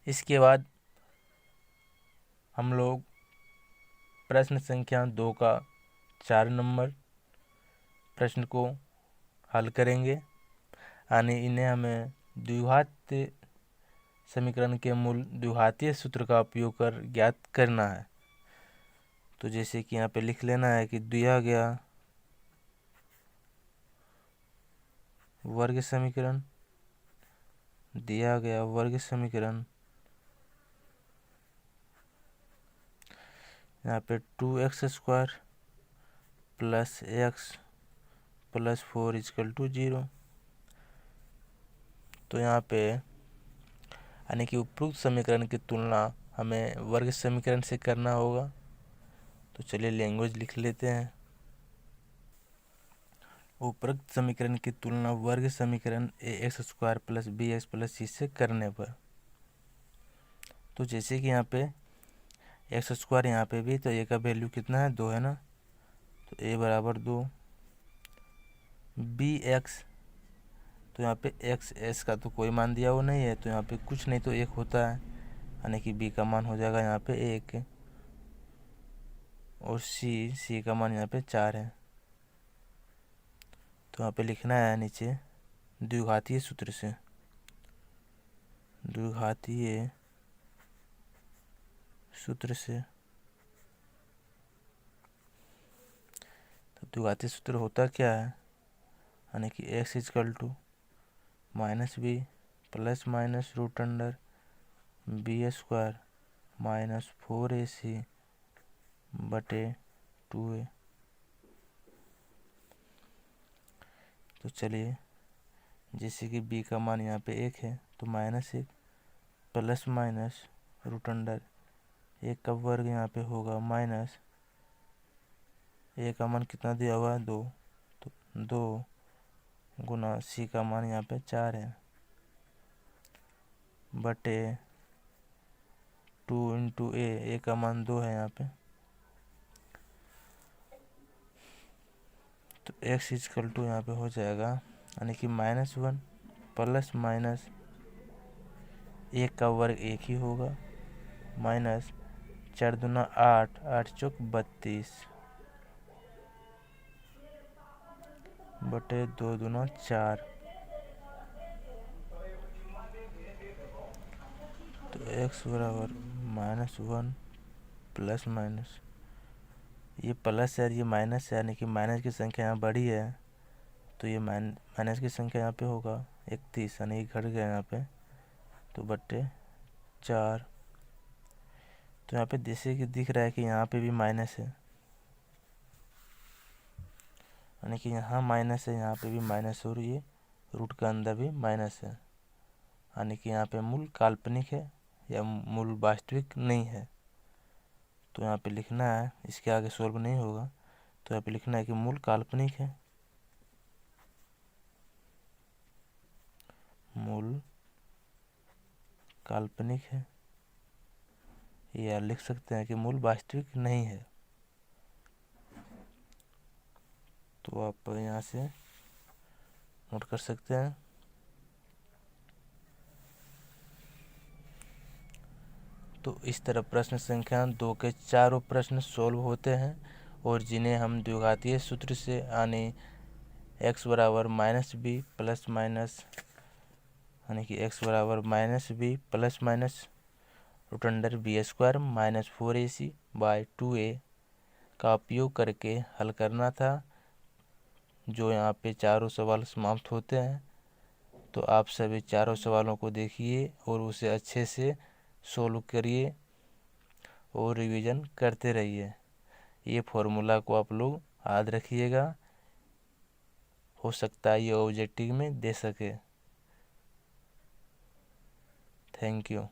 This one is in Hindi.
इसके बाद हम लोग प्रश्न संख्या 2 का 4 नंबर प्रश्न को हल करेंगे, यानी इन्हें हमें द्विघातीय समीकरण के मूल द्विघातीय सूत्र का उपयोग कर ज्ञात करना है। तो जैसे कि यहाँ पे लिख लेना है कि दिया गया वर्ग समीकरण यहाँ पे 2x² + x + 4 = 0। तो यहाँ पे यानी कि उपरोक्त समीकरण की तुलना हमें वर्ग समीकरण से करना होगा। तो चलिए लैंग्वेज लिख लेते हैं। उपरोक्त समीकरण की तुलना वर्ग समीकरण ax² + bx + c से करने पर, तो जैसे कि यहाँ पे x² यहाँ पे भी, तो a का वैल्यू कितना है, 2 है ना, तो a = 2। bx, तो यहाँ पे x s का तो कोई मान दिया वो नहीं है, तो यहाँ पे कुछ नहीं तो 1 होता है, यानी कि b का मान हो जाएगा यहाँ पे 1, और c का मान यहाँ पे 4 है। तो यहाँ पे लिखना है नीचे द्विघातीय सूत्र से, द्विघातीय सूत्र से। तो द्विघातीय सूत्र होता क्या है, यानी कि x = -b ± √b² - 4ac/2a। तो चलिए, जैसे कि b का मान यहाँ पे 1 है, तो -1 ± √1 का वर्ग यहाँ पे होगा माइनस a का मान कितना दिया हुआ है, 2, तो 2 गुना c का मान यहाँ पे 4 है, बटे 2 × a का मान 2 है यहाँ पे। तो x = यहाँ पे हो जाएगा, यानी कि -1 ± a का वर्ग 1 ही होगा, माइनस 4 दूना 8, 8 चौक 32, बटे 2 दूना 4। तो x = -1 ± ये प्लस है, ये माइनस है, यानी कि माइनस की संख्या यहाँ बड़ी है, तो ये माइनस की संख्या यहाँ पे होगा 31, यानी कि घट गया यहाँ पे, तो बटे 4। तो यहाँ पे जैसे कि दिख रहा है कि यहाँ पे भी माइनस है, यानी कि यहाँ माइनस है, यहाँ पे भी माइनस, और ये रूट का अंदर भी माइनस है, यानी कि यहाँ पे मूल काल्पनिक है या मूल वास्तविक नहीं है। तो यहाँ पे लिखना है, इसके आगे सॉल्व नहीं होगा, तो यहाँ पे लिखना है कि मूल काल्पनिक है, मूल काल्पनिक है, या लिख सकते हैं कि मूल वास्तविक नहीं है। तो आप यहाँ से नोट कर सकते हैं। तो इस तरह प्रश्न संख्या 2 के चारों प्रश्न सॉल्व होते हैं, और जिन्हें हम द्विघातीय सूत्र से, यानी x = -b ± यानी कि x = -b ± √b² - 4ac/2a का उपयोग करके हल करना था, जो यहाँ पे चारों सवाल समाप्त होते हैं। तो आप सभी चारों सवालों को देखिए और उसे अच्छे से सोल्व करिए और रिवीजन करते रहिए। ये फॉर्मूला को आप लोग याद रखिएगा, हो सकता है ये ऑब्जेक्टिव में दे सके। Thank you.